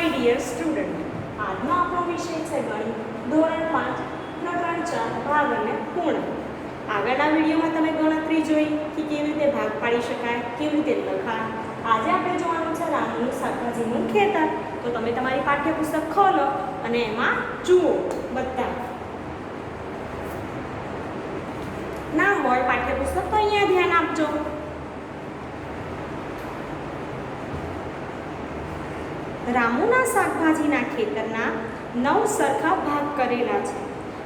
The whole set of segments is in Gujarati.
માય ડિયર સ્ટુડન્ટ, આજનો આપણો વિષય છે ગણિત ધોરણ 5 પ્રકરણ 4 ભાગ અને પૂર્ણ. આગળના વિડીયોમાં તમે ગણતરી જોઈ કે કેવી રીતે ભાગ પાડી શકાય, કેવી રીતે લખાય. આજે આપણે જોવાનું છે રામનું શાકભાજીનું ખેતર. તો તમે તમારી પાઠ્યપુસ્તક ખોલો અને એમાં જુઓ. બધા ના હોય પાઠ્યપુસ્તક તો અહીંયા ધ્યાન આપજો. રામુના શાકભાજીના ખેતરના 9 સરખા ભાગ કરેલા છે.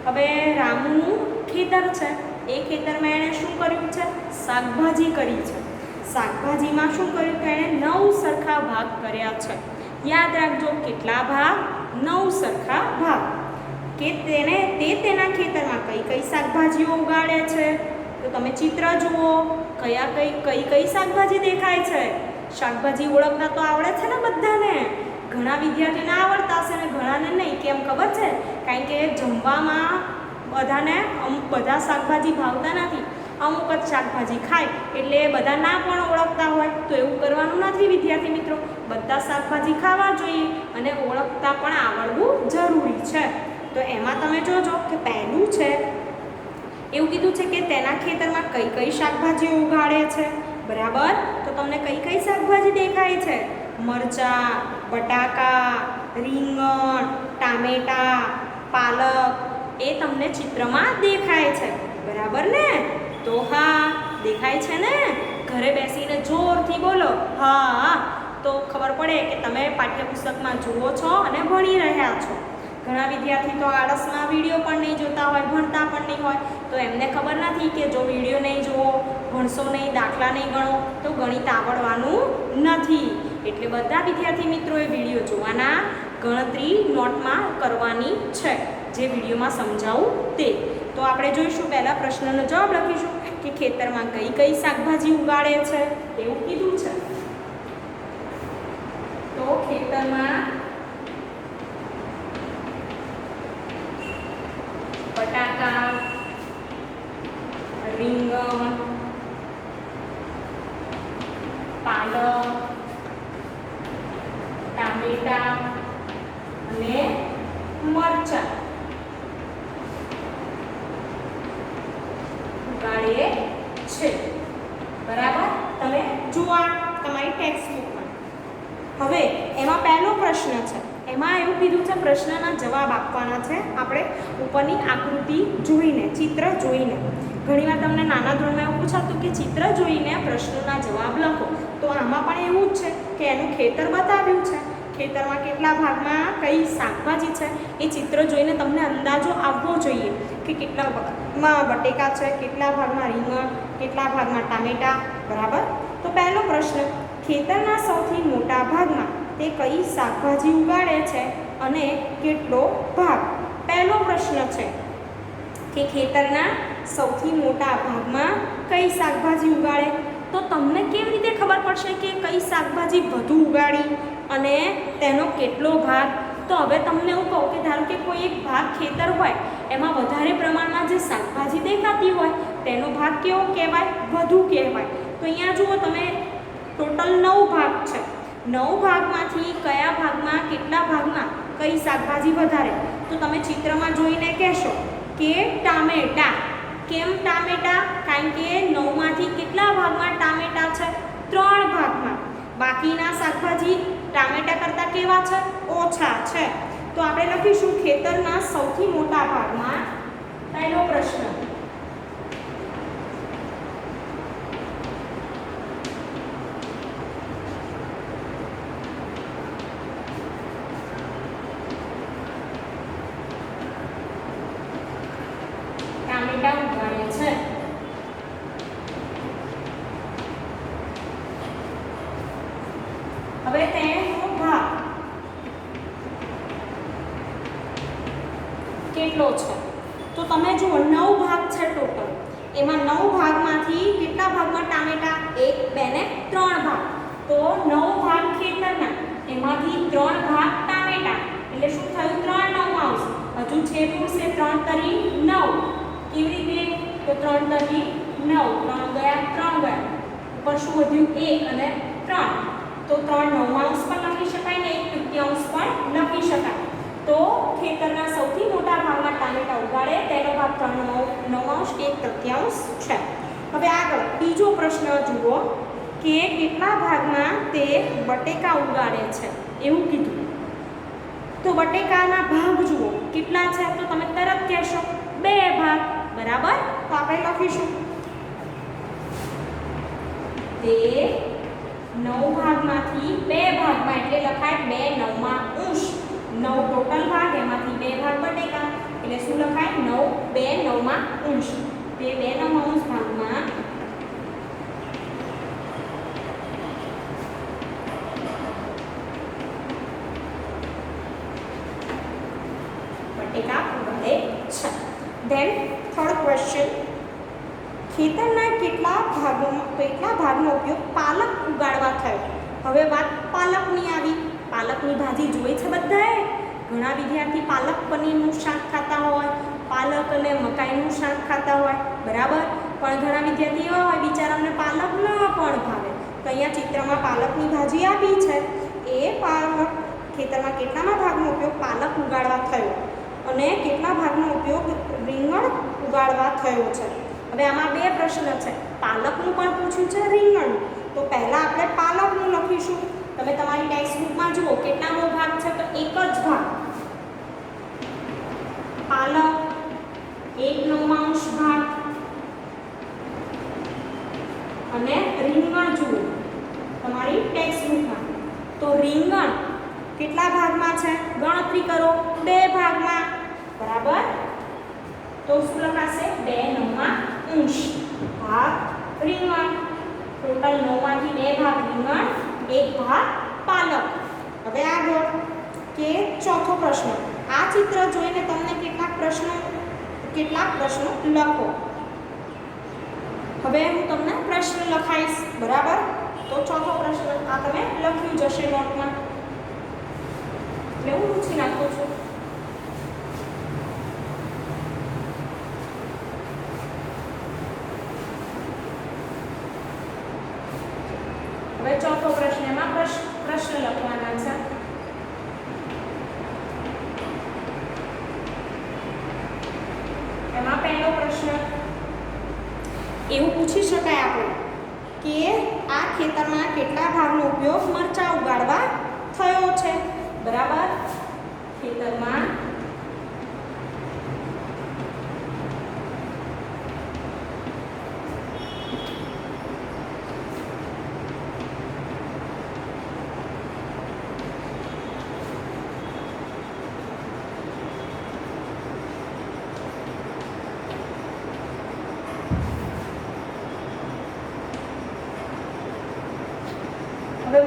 હવે રામુનું ખેતર છે, એ ખેતરમાં એણે શું કર્યું છે? શાકભાજી કરી છે. શાકભાજીમાં શું કર્યું કે એણે 9 સરખા ભાગ કર્યા છે. યાદ રાખજો, કેટલા ભાગ? 9 સરખા ભાગ. કે તેના ખેતરમાં કઈ શાકભાજીઓ ઉગાડે છે. તો તમે ચિત્ર જુઓ, કઈ શાકભાજી દેખાય છે. શાકભાજી ઓળખતા તો આવડે છે ને બધાને. ઘણા વિદ્યાર્થીઓને આવડતા હશે ને ઘણાને નહીં. કેમ ખબર છે? કારણ કે જમવામાં બધાને અમુક બધા શાકભાજી ભાવતા નથી. અમુક જ શાકભાજી ખાય એટલે બધા ના પણ ઓળખતા હોય. તો એવું કરવાનું નથી વિદ્યાર્થી મિત્રો. બધા શાકભાજી ખાવા જોઈએ અને ઓળખતા પણ આવડવું જરૂરી છે. તો એમાં તમે જોજો કે પહેલું છે એવું કીધું છે કે તેના ખેતરમાં કઈ શાકભાજીઓ ઉગાડે છે. બરાબર. તો તમને કઈ શાકભાજી દેખાય છે? મરચાં, બટાકા, રીંગણ, ટામેટા, પાલક એ તમને ચિત્રમાં દેખાય છે. બરાબર ને? તો હા, દેખાય છે ને? ઘરે બેસીને જોરથી બોલો હા, તો ખબર પડે કે તમે પાઠ્યપુસ્તકમાં જુઓ છો અને ભણી રહ્યા છો. ઘણા વિદ્યાર્થી તો આળસમાં વિડીયો પણ નહીં જોતા હોય, ભણતા પણ નહીં હોય. તો એમને ખબર નથી કે જો વિડીયો નહીં જુઓ, ભણશો નહીં, દાખલા નહીં ગણો તો ગણિત આવડવાનું નથી. એટલે બધા વિદ્યાર્થી મિત્રોએ વિડીયો જોવાના, ગણતરી નોટમાં કરવાની છે જે વિડીયોમાં સમજાવું તે. તો આપણે જોઈશું, પહેલા પ્રશ્નનો જવાબ લખીશું કે ખેતરમાં કઈ શાકભાજી ઉગાડે છે એવું કીધું છે. તો ખેતરમાં બટાકા, રીંગણ, પાલક, ટામેટા અને મરચાં ઉગાડે છે. બરાબર? તમે જુઓ તમારી ટેક્સ્ટબુકમાં. હવે એમાં પહેલો પ્રશ્ન છે. એમાં એવું કીધું છે પ્રશ્નના જવાબ આપવાના છે આપણે ઉપરની આકૃતિ જોઈને, ચિત્ર જોઈને. ઘણીવાર તમને નાના ધોરણમાં એવું પૂછાતું કે ચિત્ર જોઈને પ્રશ્નોના જવાબ લખો. તો આમાં પણ એવું જ છે કે એનું ખેતર બતાવ્યું છે. ખેતરમાં કેટલા ભાગમાં કઈ શાકભાજી છે એ ચિત્ર જોઈને તમને અંદાજો આવવો જોઈએ કે કેટલા ભાગમાં બટેકા છે, કેટલા ભાગમાં રીંગણ, કેટલા ભાગમાં ટામેટા. બરાબર? તો પહેલો પ્રશ્ન, ખેતરના સૌથી મોટા ભાગમાં તે કઈ શાકભાજી ઉગાડે છે અને કેટલો ભાગ? પહેલો પ્રશ્ન છે કે ખેતરના સૌથી મોટા ભાગમાં કઈ શાકભાજી ઉગાડે. તો તમને કેવી રીતે ખબર પડશે કે કઈ શાકભાજી વધુ ઉગાડી અને તેનો કેટલો ભાગ? તો હવે તમને હું કહું કે ધારો કે કોઈ એક ભાગ ખેતર હોય, એમાં વધારે પ્રમાણમાં જે શાકભાજી દેખાતી હોય તેનો ભાગ કેવો કહેવાય? વધુ કહેવાય. તો અહીંયા જુઓ તમે, ટોટલ 9 ભાગ છે. 9 ભાગમાંથી કયા ભાગમાં, કેટલા ભાગમાં કઈ શાકભાજી વધારે? તો તમે ચિત્રમાં જોઈને કહેશો કે ટામેટા. કેમ ટામેટા? કારણ કે 9માંથી કેટલા ભાગમાં ટામેટા છે? 3 ભાગમાં. બાકીના શાકભાજી ટામેટા કરતાં કેવા છે? ઓછા છે. તો આપણે લખીશું ખેતરના સૌથી મોટા ભાગમાં. પહેલો પ્રશ્ન, ટામેટા ઉગાડે છે. હવે તેનો ભાગ કેટલો છે? તો તમે જુઓ 9 ભાગ છે ટોટલ. એમાં 9 ભાગમાંથી કેટલા ભાગમાં ટામેટા? 1, 2 ને 3 ભાગ. તો 9 ભાગ ખેતરના, એમાંથી 3 ભાગ ટામેટા. એટલે શું થયું? 3 9 આવશે. હજુ છેલ્લું છે 3 તરી 9. કેવી રીતે? તો 3 તરી 9, 3 ગયા 3 ગયા, ઉપર શું વધ્યું? 1 અને 3. તો 3 નવમાંશ પણ લખી શકાય ને 1 તૃતીયાંશ પણ લખી શકાય. તો ખેતરના સૌથી મોટા ભાગમાં ટામેટા ઉગાડે તેનો ભાગ 3 નવમાંશ કે 1 તૃતીયાંશ છે. હવે આગળ બીજો પ્રશ્ન જુઓ કે કેટલા ભાગમાં તે બટેકા ઉગાડે છે એવું કીધું. તો બટેકાના ભાગ જુઓ કેટલા છે તો તમે તરત કહેશો 2 ભાગ, બરાબર. તો આપણે લખીશું તે 9 ભાગમાંથી 2 ભાગમાં એટલે લખાય 2 નવમા અંશ. 9 ટોટલ ભાગ એમાંથી 2 ભાગ બટેકા એટલે શું લખાય 2 નવમા અંશ. તે 2 નવમા અંશ ભાગમાં બટેકા ઉગાડે છે. ધેન થર્ડ ક્વેશ્ચન, ખેતરના કેટલા ભાગનો ઉપયોગ પાલક ઉગાડવા થયો. હવે વાત પાલકની આવી. પાલકની ભાજી જોઈ છે બધાએ. ઘણા વિદ્યાર્થી પાલક પનીરનું શાક ખાતા હોય, પાલક અને મકાઈનું શાક ખાતા હોય, બરાબર. પણ ઘણા વિદ્યાર્થી એવા હોય બિચારાને પાલક ન પણ ભાવે. તો અહીંયા ચિત્રમાં પાલકની ભાજી આપી છે. એ પાલક ખેતરમાં કેટલામાં ભાગનો ઉપયોગ પાલક ઉગાડવા થયો અને કેટલા ભાગનો ઉપયોગ રીંગણ ઉગાડવા થયો છે. હવે આમાં 2 પ્રશ્ન છે. પાલકનું પણ પૂછ્યું છે, રીંગણનું. તો પહેલા આપણે પાલકનું લખીશું. તમે તમારી ટેક્સ્ટ બુકમાં જુઓ કેટલામો ભાગ છે તો 1 જ ભાગ. પાલક 1 નવમાંશ ભાગ અને રીંગણ જુઓ તમારી ટેક્સ્ટ બુકમાં. તો રીંગણ કેટલા ભાગમાં છે ગણતરી કરો 2 ભાગમાં, બરાબર. તો શું લખાશે 2 નવમા અંશ ભાગ રીંગણ. ટોટલ 9 માંથી 2 ભાગ રીંગણ, 1 ભાગ પાલક. હવે આગળ કે ચોથો પ્રશ્ન. આ ચિત્ર જોઈને તમને કેટલાક પ્રશ્નો લખો. હવે હું તમને પ્રશ્ન લખાઈશ, બરાબર. તો ચોથો પ્રશ્ન આ તમે લખ્યું જશે નોટમાં. એટલે હું પૂછી નાખું છું. હવે ચોથો પ્રશ્ન, એમાં પ્રશ્ન લખવાના છે. એમાં પહેલો પ્રશ્ન એવું પૂછી શકાય આપણે કે આ ખેતરમાં કેટલા ભાગનો ઉપયોગ મરચાં ઉગાડવા થયો છે, બરાબર. ખેતરમાં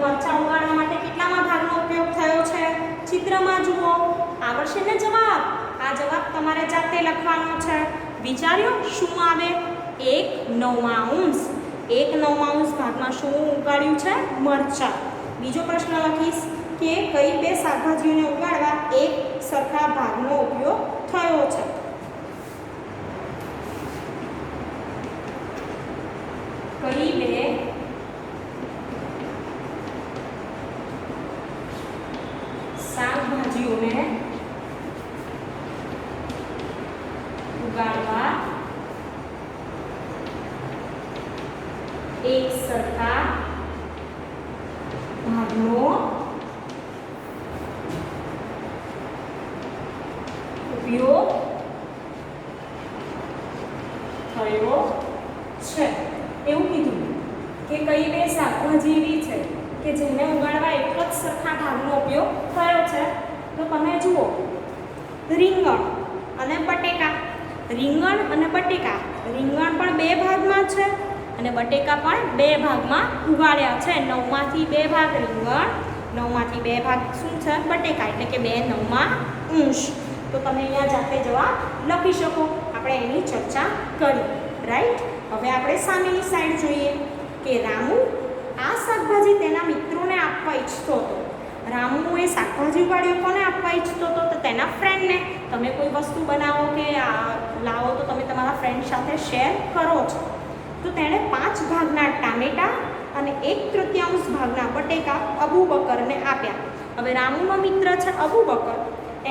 મરચાં ઉગાડવા માટે કેટલામાં ભાગનો ઉપયોગ થયો છે ચિત્રમાં જુઓ. આવડશે ને જવાબ? આ જવાબ તમારે જાતે લખવાનો છે. વિચાર્યો શું આવે? 1 નવમા અંશ. 1 નવમા અંશ ભાગમાં શું ઉગાડ્યું છે? મરચાં. બીજો પ્રશ્ન લખીશ કે કઈ 2 શાકભાજીઓને ઉગાડવા 1 સરખા ભાગનો ઉપયોગ થયો છે. કઈ 2 શાકભાજીઓને ઉગાડવા 1 સરખા ભાગનો ઉપયોગ થયો છે. એવું કીધું કે કઈ 2 શાકભાજી એવી છે કે જેને ઉગાડવા 1 જ સરખા ભાગનો ઉપયોગ થયો છે. તો તમે જુઓ રીંગણ અને બટેકા. રીંગણ અને બટેકા. રીંગણ પણ 2 ભાગમાં છે અને બટેકા પણ 2 ભાગમાં ઉગાડ્યા છે. 9 માંથી 2 ભાગ રીંગણ, 9 માંથી 2 ભાગ શું છે? બટેકા. એટલે કે 2 નવમા અંશ. તો તમે અહીંયા જાતે જવાબ લખી શકો. આપણે એની ચર્ચા કરી, રાઈટ. હવે આપણે સામેની સાઈડ જોઈએ કે રામુ આ શાકભાજી તેના મિત્રોને આપવા ઈચ્છતો હતો. રામુ એ શાકભાજી ઉગાડ્યું કોને આપવા ઈચ્છતો હતો? તો તેના ફ્રેન્ડને. તમે કોઈ વસ્તુ બનાવો કે લાવો તો તમે તમારા ફ્રેન્ડ સાથે શેર કરો છો. તો તેણે 5 ભાગના ટામેટા અને 1/3 ભાગના બટેકા અબુ બકરને આપ્યા. હવે રામુનો મિત્ર છે અબુ બકર,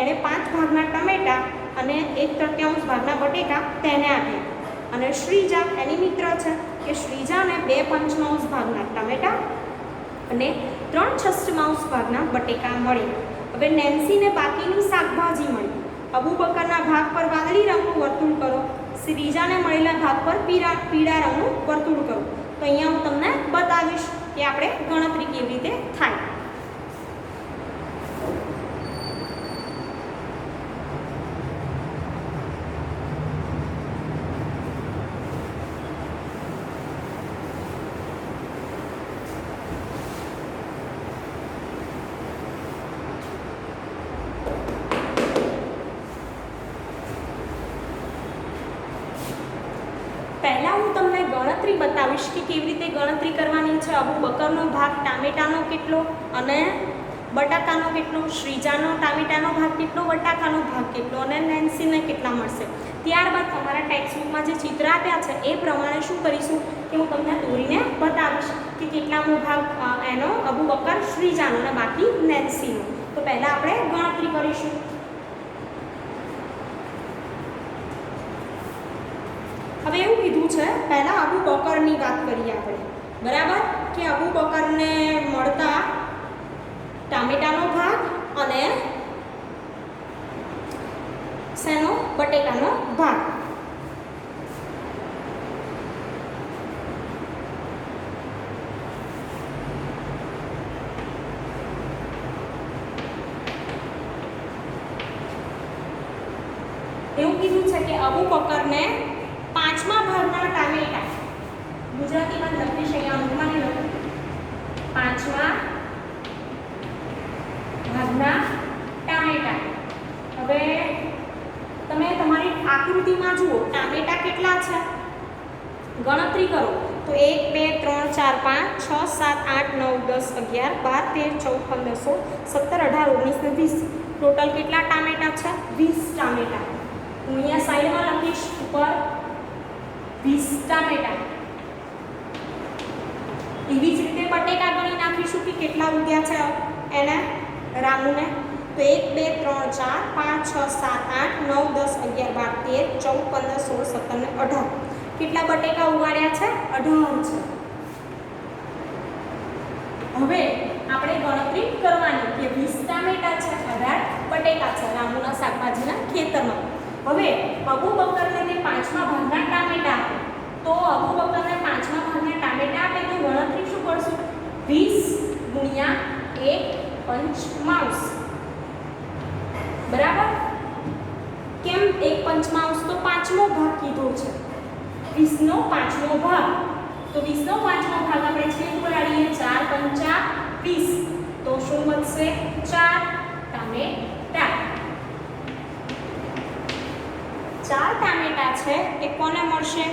એણે 5 ભાગના ટમેટા અને 1/3 ભાગના બટેકા તેને આપ્યા. અને શ્રીજા એની મિત્ર છે કે શ્રીજાને 2/5 ભાગના ટમેટા અને 3/6 ભાગના બટેકા મળ્યા. હવે નેન્સીને બાકીની શાકભાજી મળી. અબુ બકરના ભાગ પર વાદળી રંગનું વર્તુળ કરો, શ્રીજાને મળેલા ભાગ પર પીળા રંગનું વર્તુળ કરો. તો અહીંયા હું તમને બતાવીશ કે આપણે ગણતરી કેવી રીતે થાય. પહેલાં હું તમને ગણતરી બતાવીશ કે કેવી રીતે ગણતરી કરવાની છે. અબુ બકરનો ભાગ ટામેટાનો કેટલો અને બટાકાનો કેટલો, શ્રીજાનો ટામેટાનો ભાગ કેટલો, બટાકાનો ભાગ કેટલો અને નેન્સીને કેટલા મળશે. ત્યારબાદ તમારા ટેક્સ્ટબુકમાં જે ચિત્ર આપ્યા છે એ પ્રમાણે શું કરીશું કે હું તમને દોરીને બતાવીશ કે કેટલામો ભાગ એનો અબુ બકર શ્રીજાનો અને બાકી નેન્સીનો. તો પહેલાં આપણે ગણતરી કરીશું. હવે એવું કીધું છે, પહેલાં અબુ બકરની વાત કરીએ આપણે, બરાબર, કે અબુ બકરને મળતા ટામેટાનો ભાગ અને શેનો બટેકાનો ભાગ. એવું કીધું છે કે અબુ બકરને 5મા ભાગના ટામેટા, ગુજરાતીમાં લખીશ અહીંયા અંકમાં નહીં લખું, 5મા ભાગના ટામેટા. હવે તમે તમારી આકૃતિમાં જુઓ ટામેટા કેટલા છે, ગણતરી કરો તો 1 2 3 4 5 6 7 8 9 10 11 12 13 14 15 16 17 18 19 ને 20. ટોટલ કેટલા ટામેટા છે? 20 ટામેટા. હું અહીંયા સાઈડમાં લખીશ ઉપર 20 ટામેટા. એવી જ રીતે બટેકા ગણી નાખીશું કે કેટલા ઉગ્યા છે એને રામુને. તો 1 2 3 4 5 6 7 8 9 10 11 12 13 14 15 16 17 ને 18. કેટલા બટેકા ઉગાડ્યા છે? 18 છે. હવે આપણે ગણતરી કરવાની કે 20 ટામેટા છે, 18 બટેકા છે રામુના શાકભાજીના ખેતરમાં. હવે અબુ બકરને તે 5મા ભાગના ટામેટા આપે, તો અબુ બકરને 5મા ભાગના ટામેટા આપે તો ગણતરી શું કરશું? 20 ગુણ્યા 1/5. બરાબર? કેમ 1/5? તો 5મો ભાગ કીધો છે, 20 નો 5મો ભાગ. તો 20 નો 5મો ભાગ આપણે છેદ ઉડાડીએ, 4 5 20. તો શું વધશે? 4 ટામેટા. 4 ટામેટા છે એ કોને મળશે?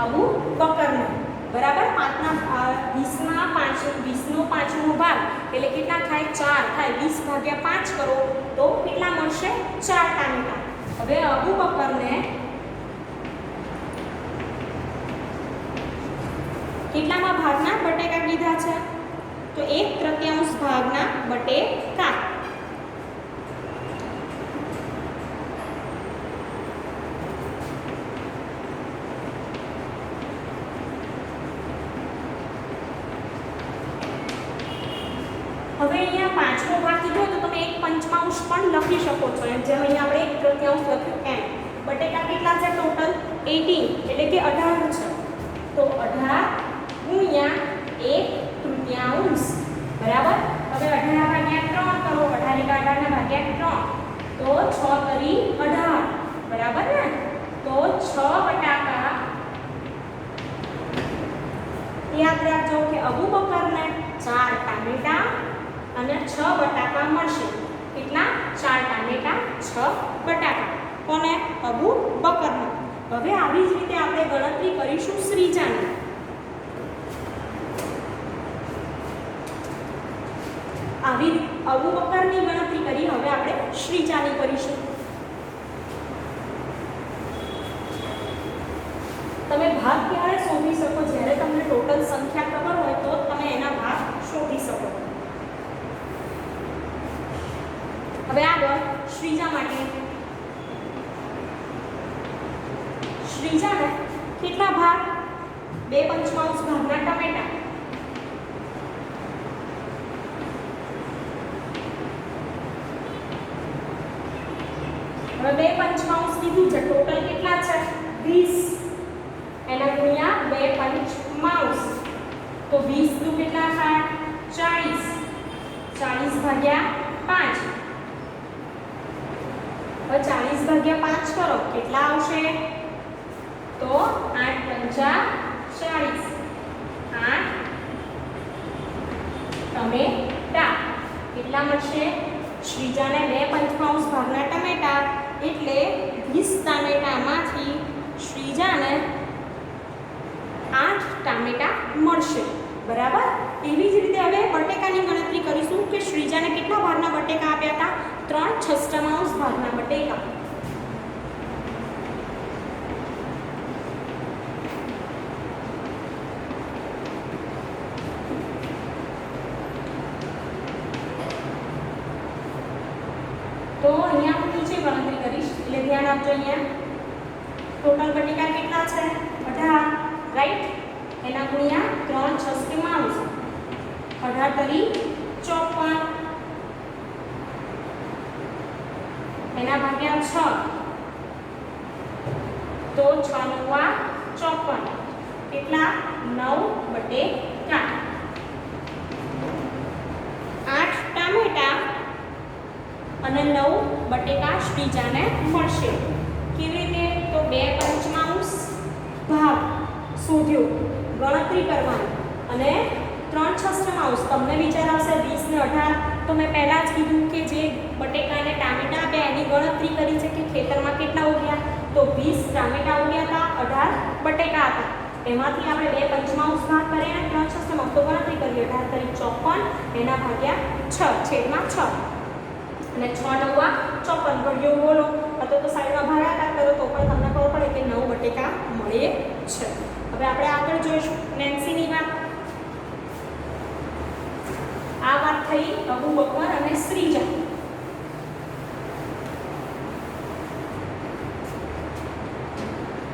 અબુ બકરને. બરાબર? 20 નો 5મો ભાગ એટલે કેટલા થાય? 4 થાય. 20 ભાગ્યા 5 કરો તો કેટલા મળશે? 4 ટામેટા. હવે અબુ બકરને કેટલામાં ભાગના બટેકા કીધા છે? તો 1/3 ભાગના બટેકા. હવે અહીંયા 5મો ભાગ કીધો તો તમે 1/5 પણ લખી શકો છો, એમ જેમ અહીંયા આપણે 1/3 લખ્યું એમ. બટેકા કેટલા છે ટોટલ? 18 એટલે કે 18 છે. તો 18 ગુણ્યા 1/3. બરાબર? હવે 18 ભાગ્યા 3 કરો, 18 18 ભાગ્યા 3 તો 6 તરી 18. બરાબર ને? તો 6 બટાકા. યાદ રાખજો કે અબુ બકરને 4 ટામેટા અને 6 બટાકા મળશે. કેટલા? 4 ટામેટા 6 બટાકા. કોને? અબુ બકરને. હવે આવી જ રીતે આપણે ગણતરી કરીશું શ્રીજાની. આવી અબુ બકરની ગણતરી કરી, હવે આપણે શ્રીજાની કરીશું. તમે 2 પંચમાંશ ભાગના ટમેટા. હવે 2 પંચમાંશ કીધું છે, ટોટલ કેટલા છે 20 એના ગુણ્યા 2 પંચમાંશ તો 20 દુ કેટલા થાય 40 40 ભાગ્યા 5. હવે 40 ભાગ્યા 5 કરો કેટલા આવશે તો 8 પંચા 40 8 ટમેટા કેટલા મળશે શ્રીજાને 2 પંચમાંશ ભાગના ટમેટા એટલે 20 ટામેટામાંથી શ્રીજાને 8 ટામેટા મળશે. બરાબર. એવી જ રીતે હવે બટેકાની ગણતરી કરીશું કે શ્રીજાને કેટલા ભાગના બટેકા આપ્યા હતા 3/6 ભાગના બટેકા. તો અહીંયા હું નીચે ગણતરી કરીશ એટલે ધ્યાન આપજો. અહીંયા ટોટલ બટેકા કેટલા છે 18 રાઈટ. એના ગુણ્યા 3/6 18 તરી 54 એના ભાગ્યા 6 તો 6 × 9 = 54 કેટલા 9 બટેકા 8 ટામેટા અને 9 બટેકા શ્રીજાને મળશે. કેવી રીતે તો 2 પંચમાંશ ભાગ શોધ્યો ગણતરી કરવાની અને 3/6 તમને વિચાર આવશે 20 ને 18 તો મેં પહેલા જ કીધું કે જે બટેકા અને ટામેટા આપ્યા એની ગણતરી કરી છે કે ખેતરમાં કેટલા ઉગ્યા તો 20 ટામેટા ઉગ્યા હતા 18 બટેકા હતા. એમાંથી આપણે 2 પંચમાંશ ભાગ કરીને 3/6 તો ગણતરી કરી 18 તરી 54 એના ભાગ્યા 6 છેદમાં 6 અને 6 × 9 = 54 ઘડિયો બોલો અથવા તો સાઈડમાં ભાગાકાર કરો તો પણ તમને ખબર પડે કે 9 બટેકા મળે છે. હવે આપણે આગળ જોઈશું નેન્સીની વાત. આ વાત થઈ અબુ બકર અને શ્રીજા.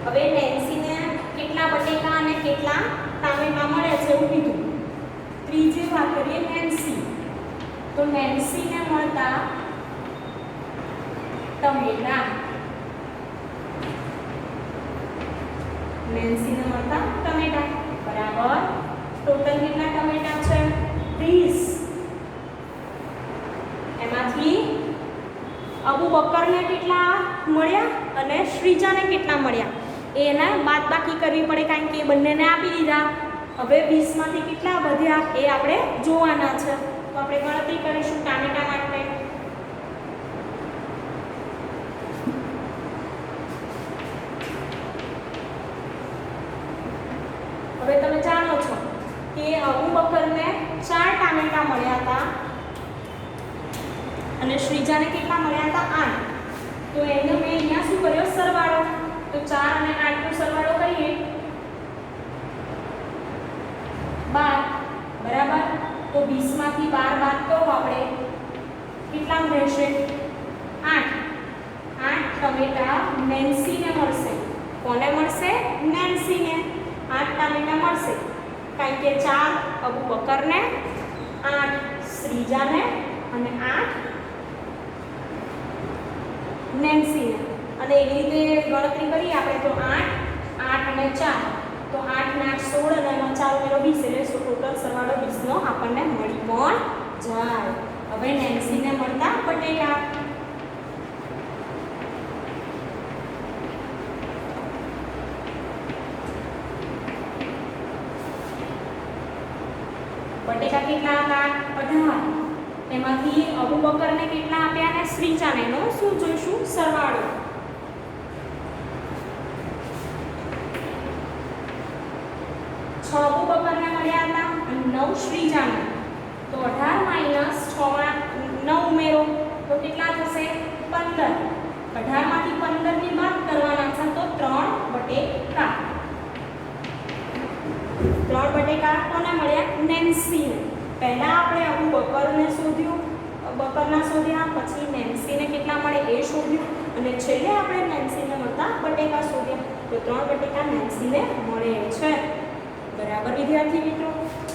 હવે નેન્સીને કેટલા બટેકા અને કેટલા ટામેટા મળે છે એવું કીધું. ત્રીજી વાત કરીએ નેન્સી. તો નેન્સીને મળતા ટમેટા નેન્સીને મળતા ટમેટા બરાબર ટોટલ કેટલા ટમેટા છે 30 એમાંથી અબુ બકરને કેટલા મળ્યા અને શ્રીજાને કેટલા મળ્યા એને બાદબાકી કરવી પડે કારણ કે એ બંનેને આપી દીધા. હવે 20 માંથી કેટલા વધ્યા એ આપણે જોવાના છે. તો આપણે ગણતરી કરીશું ટામેટા માટે. હવે તમે જાણો છો કે અબુ બકરને 4 ટામેટા મળ્યા હતા અને શ્રીજાને કેટલા મળ્યા હતા 8. તો એનો મેં અહીંયા શું કર્યો સરવાળો. તો 4 અને 8 નો સરવાળો કરીએ 12 બરાબર. તો 20 માંથી 12 બાદ કરો આપણે કેટલા રહેશે 8 ટમેટા નેન્સીને મળશે. કોને મળશે નેન્સીને 8 ટામેટા મળશે કારણ કે 4 અબુ બકરને 8 શ્રીજાને અને 8 નેન્સીને. અને એવી રીતે ગણતરી કરીએ આપણે તો 8 અને 4 તો 8 ને 8 16 અને એમાં 4 ઉમેરો 20 એટલે ટોટલ સરવાળો 20 નો આપણને મળી પણ જાય. હવે નેન્સીને મળતા બટેકા. બટેકા કેટલા હતા 18 એમાંથી અબુ બકરને કેટલા આપ્યા અને શ્રીજાને એનો શું જોઈશું સરવાળો. અબુ બકરને મળ્યા હતા અને 9 શ્રીજાને. તો 18 - 6 માં 9 ઉમેરો તો કેટલા થશે 15. 18 માંથી 15 ની બાદ કરવાના છે તો 3 બટેકા. 3 બટેકા કોને મળ્યા નેન્સીને. પહેલા આપણે અબુ બકરને શોધ્યું બકરના શોધ્યા પછી નેન્સીને કેટલા મળે એ શોધ્યું અને છેલ્લે આપણે નેન્સીને મળતા બટેકા શોધ્યા. તો 3 બટેકા નેન્સીને મળે છે. વિદ્યાર્થી મિત્રો,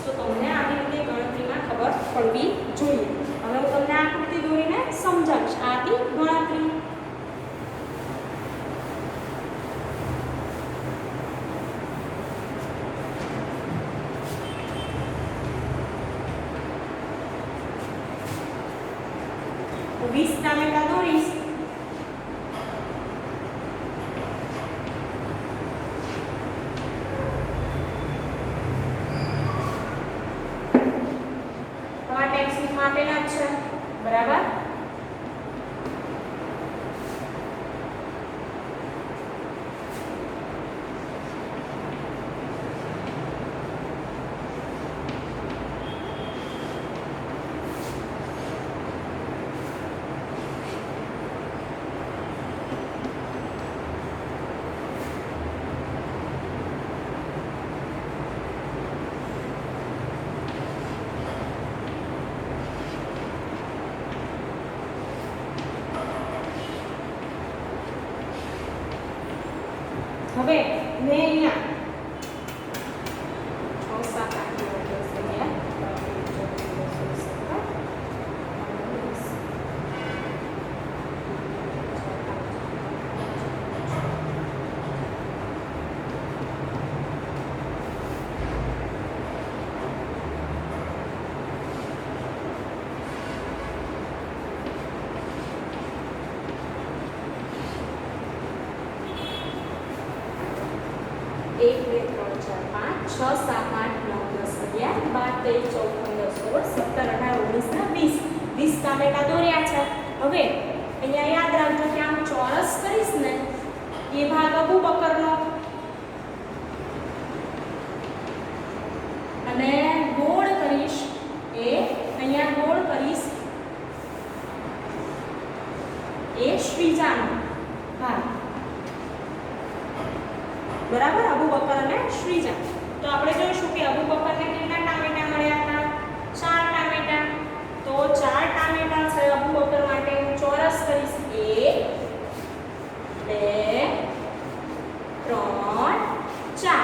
તો તમને આવી રીતે ગણતરીમાં ખબર પડવી જોઈએ. હવે હું તમને આકૃતિ દોરીને સમજાવીશ. આ હતી ગણતરી. તો 20 ટામેટા દોરીશ. આપેલા છે બરાબર. હવે મેં અહીંયા 6 7 8 2 3 4 5 6 7 8 9 10 11 12 13 14 15 16 17 18 19 20 ટામેટા દોર્યા છે. હવે અહીંયા યાદ રાખજો કે આમ ચોરસ કરીશ ને એ ભાગ અબુ બકરનો અને ગોળ કરીશ એ અહીંયા ગોળ કરીશ એ શ્રીજાનો ભાગ. બરાબર, અબુ બકર અને શ્રીજા. તો આપણે જોઈશું કે અબુ બકરને કેટલા ટામેટા મળ્યા હતા? 4 ટામેટા. તો 4 ટામેટા છે અબુ બકર માટે. હું ચોરસ કરીશ 1 2 3 4.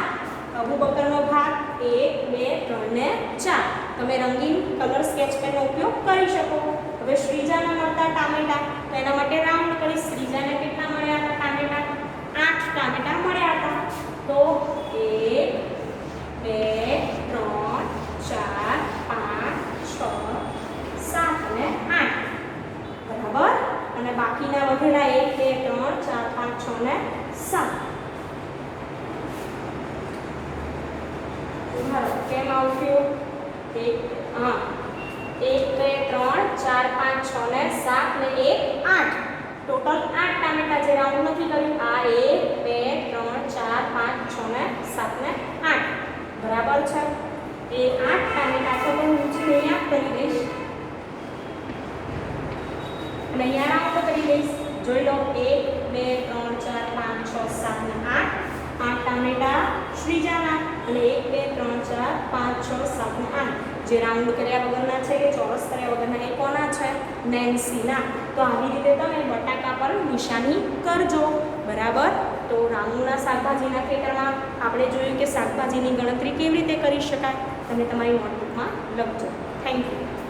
અબુ બકરનો ભાગ 1 2 3 ને 4. તમે રંગીન કલર સ્કેચ પેનનો ઉપયોગ કરી શકો. હવે શ્રીજાને મળતા ટામેટા, તો એના માટે રાઉન્ડ કરીશ. શ્રીજાને કેટલા મળ્યા હતા ટામેટા? 8 ટામેટા મળ્યા હતા. તો 1 2 3 4 5 6 7 અને 8. બરાબર. અને બાકીના વધેલા 1 2 3 4 5 6 ને 7. કેમ આવું થયું? 1 2 3 4 5 6 ને 7 ને 1 8. ટોટલ 8 ટામેટા જે રાઉન્ડ નથી કર્યું. આ 1 2 3 4 5 6 ને 7 ને 8. બરાબર છે. એ 8 ટામેટા છે. તો હું નીચે અહીંયા કરી દઈશ અને અહીંયા રાઉન્ડ કરી દઈશ. જોઈ લો 1 2 3 4 5 6 7 ને 8. 8 ટામેટા શ્રીજાના અને 1 2 3 4 5 6 7 ને 8. જે રાઉન્ડ કર્યા વગરના છે કે ચોરસ કર્યા વગરના એ કોના છે? નેન્સીના. તો આવી રીતે તમે બટાકા પર નિશાની કરજો. બરાબર. તો રામુના શાકભાજીના ખેતરમાં આપણે જોયું કે શાકભાજીની ગણતરી કેવી રીતે કરી શકાય. તમે તમારી નોટબુકમાં લખજો. Thank you.